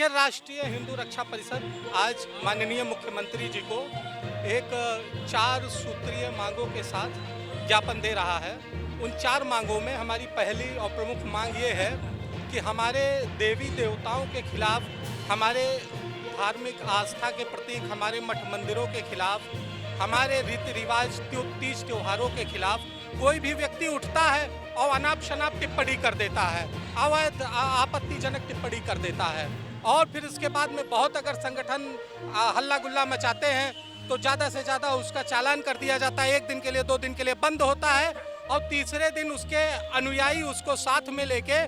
राष्ट्रीय हिंदू रक्षा परिषद आज माननीय मुख्यमंत्री जी को एक 4 सूत्रीय मांगों के साथ ज्ञापन दे रहा है। उन 4 मांगों में हमारी पहली और प्रमुख मांग ये है कि हमारे देवी देवताओं के खिलाफ, हमारे धार्मिक आस्था के प्रतीक हमारे मठ मंदिरों के खिलाफ, हमारे रीति रिवाज तीज त्योहारों के खिलाफ कोई भी व्यक्ति उठता है और अनाप शनाप टिप्पणी कर देता है, अवैध आपत्तिजनक टिप्पणी कर देता है और फिर इसके बाद में बहुत अगर संगठन हल्ला गुल्ला मचाते हैं तो ज़्यादा से ज़्यादा उसका चालान कर दिया जाता है। 1 दिन के लिए 2 दिन के लिए बंद होता है और तीसरे दिन उसके अनुयायी उसको साथ में लेके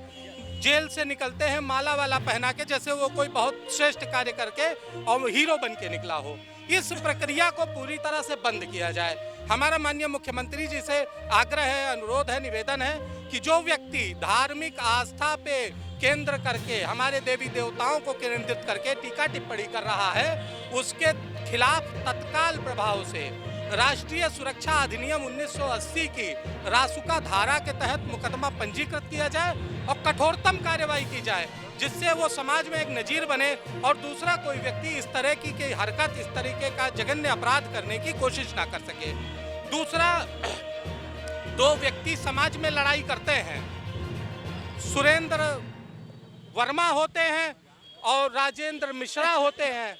जेल से निकलते हैं माला वाला पहना के, जैसे वो कोई बहुत श्रेष्ठ कार्य करके और हीरो बन के निकला हो। इस प्रक्रिया को पूरी तरह से बंद किया जाए। हमारा माननीय मुख्यमंत्री जी से आग्रह है, अनुरोध है, निवेदन है कि जो व्यक्ति धार्मिक आस्था पे केंद्र करके हमारे देवी देवताओं को केंद्रित करके टीका टिप्पणी कर रहा है, उसके खिलाफ तत्काल प्रभाव से राष्ट्रीय सुरक्षा अधिनियम 1980 की रासुका धारा के तहत मुकदमा पंजीकृत किया जाए और कठोरतम कार्रवाई की जाए, जिससे वो समाज में एक नजीर बने और दूसरा कोई व्यक्ति इस तरह की हरकत, इस तरीके का जघन्य अपराध करने की कोशिश ना कर सके। दूसरा, 2 व्यक्ति समाज में लड़ाई करते हैं, सुरेंद्र वर्मा होते हैं और राजेंद्र मिश्रा होते हैं।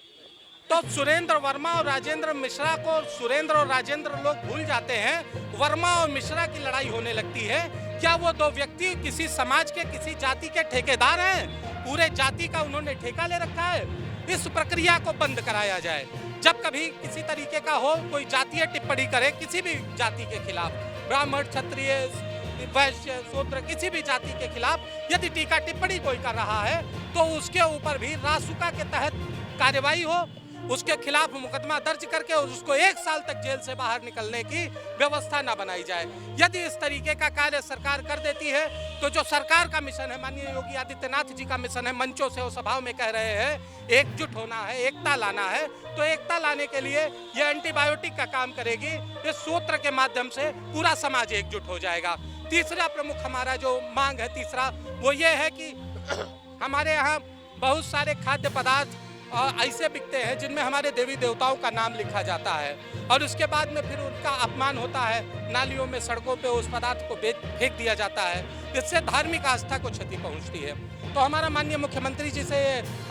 तो सुरेंद्र वर्मा और राजेंद्र मिश्रा को सुरेंद्र और राजेंद्र लोग भूल जाते हैं, वर्मा और मिश्रा की लड़ाई होने लगती है। क्या वो 2 व्यक्ति किसी समाज के, किसी जाति के ठेकेदार हैं? पूरे जाति का उन्होंने ठेका ले रखा है। इस प्रक्रिया को बंद कराया जाए। जब कभी किसी तरीके का हो, कोई जातीय टिप्पणी करे किसी भी जाति के खिलाफ, ब्राह्मण, क्षत्रिय, वैश्य, शूद्र, किसी भी जाति के खिलाफ यदि टीका टिप्पणी कोई कर रहा है तो उसके ऊपर भी रासुका के तहत कार्रवाई हो, उसके खिलाफ मुकदमा दर्ज करके और उसको 1 साल तक जेल से बाहर निकलने की व्यवस्था ना बनाई जाए। यदि इस तरीके का कार्य सरकार कर देती है तो जो सरकार का मिशन है, माननीय योगी आदित्यनाथ जी का मिशन है, मंचों से और सभाओं में कह रहे हैं एकजुट होना है, एकता लाना है, तो एकता लाने के लिए ये एंटीबायोटिक का काम करेगी। इस सूत्र के माध्यम से पूरा समाज एकजुट हो जाएगा। तीसरा प्रमुख हमारा जो मांग है, तीसरा वो ये है कि हमारे यहाँ बहुत सारे खाद्य पदार्थ ऐसे बिकते हैं जिनमें हमारे देवी देवताओं का नाम लिखा जाता है और उसके बाद में फिर उनका अपमान होता है, नालियों में, सड़कों पे उस पदार्थ को फेंक दिया जाता है। इससे धार्मिक आस्था को क्षति पहुंचती है। तो हमारा माननीय मुख्यमंत्री जी से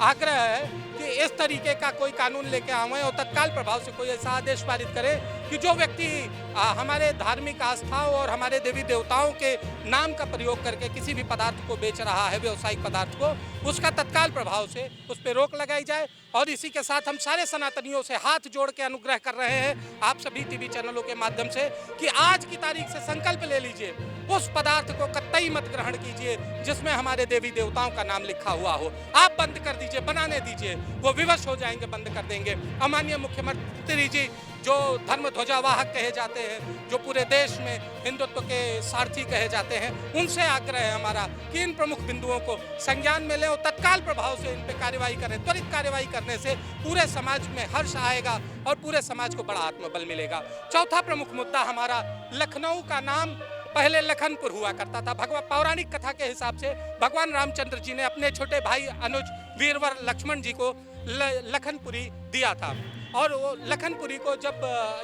आग्रह है कि इस तरीके का कोई कानून लेके आए और तत्काल प्रभाव से कोई ऐसा आदेश पारित करे कि जो व्यक्ति हमारे धार्मिक आस्थाओं और हमारे देवी देवताओं के नाम का प्रयोग करके किसी भी पदार्थ को बेच रहा है, व्यावसायिक पदार्थ को, उसका तत्काल प्रभाव से उस पर रोक लगाई जाए। और इसी के साथ हम सारे सनातनियों से हाथ जोड़ के अनुग्रह कर रहे हैं आप सभी टीवी चैनलों के माध्यम से कि आज की तारीख से संकल्प ले लीजिए, उस पदार्थ को कतई मत ग्रहण कीजिए जिसमें हमारे देवी देवताओं का नाम लिखा हुआ हो। आप बंद कर दीजिए, बनाने दीजिए, वो विवश हो जाएंगे, बंद कर देंगे। माननीय मुख्यमंत्री जी जो धर्म ध्वजावाहक कहे जाते हैं, जो पूरे देश में हिंदुत्व के सारथी कहे जाते हैं, उनसे आग्रह है हमारा कि इन प्रमुख बिंदुओं को संज्ञान में लें और तत्काल प्रभाव से इन पर कार्रवाई करें। त्वरित कार्रवाई करने से पूरे समाज में हर्ष आएगा और पूरे समाज को बड़ा आत्मबल मिलेगा। चौथा प्रमुख मुद्दा हमारा, लखनऊ का नाम पहले लखनपुर हुआ करता था। पौराणिक कथा के हिसाब से भगवान रामचंद्र जी ने अपने छोटे भाई अनुज वीरवर लक्ष्मण जी को लखनपुरी दिया था और वो लखनपुरी को जब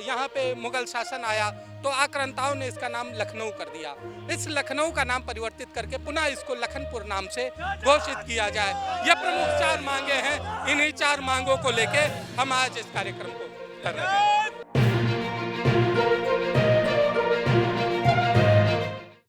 यहाँ पे मुगल शासन आया तो आक्रांताओं ने इसका नाम लखनऊ कर दिया। इस लखनऊ का नाम परिवर्तित करके पुनः इसको लखनपुर नाम से घोषित किया जाए। ये प्रमुख 4 मांगे हैं। इन्हीं 4 मांगों को लेके हम आज इस कार्यक्रम को कर रहे हैं।